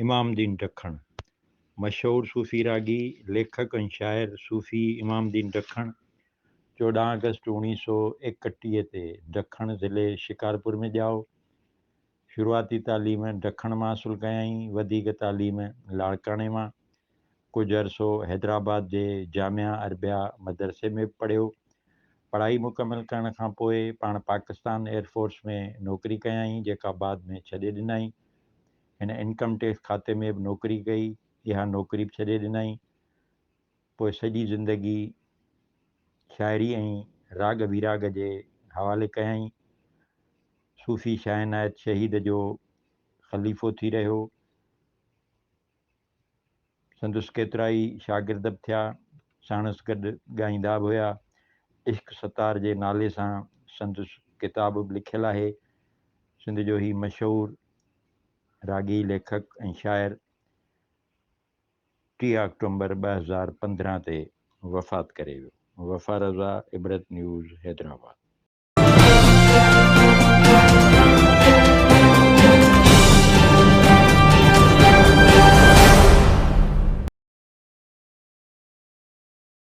इमामदीन ॾखण। मशहूर सूफ़ी रागी, लेखक ऐं शाइर सूफ़ी इमामदीन ॾखण 14 अगस्त 1931 ते ॾखण ज़िले शिकारपुर में ॼाओ। शुरूआती तालीम ॾखण मां हासिलु कयईं, वधीक तालीम लाड़काणे मां। कुझु अरसो हैदराबाद जे जामिया अरबिया मदरसे में पढ़ियो। पढ़ाई मुकमल करण खां पोइ पाण पाकिस्तान एयरफोर्स में नौकरी कयईं, जेका बाद में छॾे ॾिनई। हिन इनकम टैक्स खाते में बि नौकरी कई, इहा नौकरी बि छॾे ॾिनई। पोइ सॼी ज़िंदगी शाइरी ऐं राग विराग जे हवाले कयईं। सूफ़ी शाह इनायत शहीद जो ख़लीफ़ो थी रहियो। संदुसि केतिरा ई शागिर्द बि थिया, साणुसि गॾु ॻाईंदा बि हुया। इश्क सतार जे नाले सां संदुसि किताब बि लिखियलु आहे। सिंध जो ही मशहूरु रागी, लेखक ऐं शाइर 30 अक्टूबर 2015 ते वफ़ात करे वियो। वफ़ा रज़ा, इबरत न्यूज़, हैदराबाद।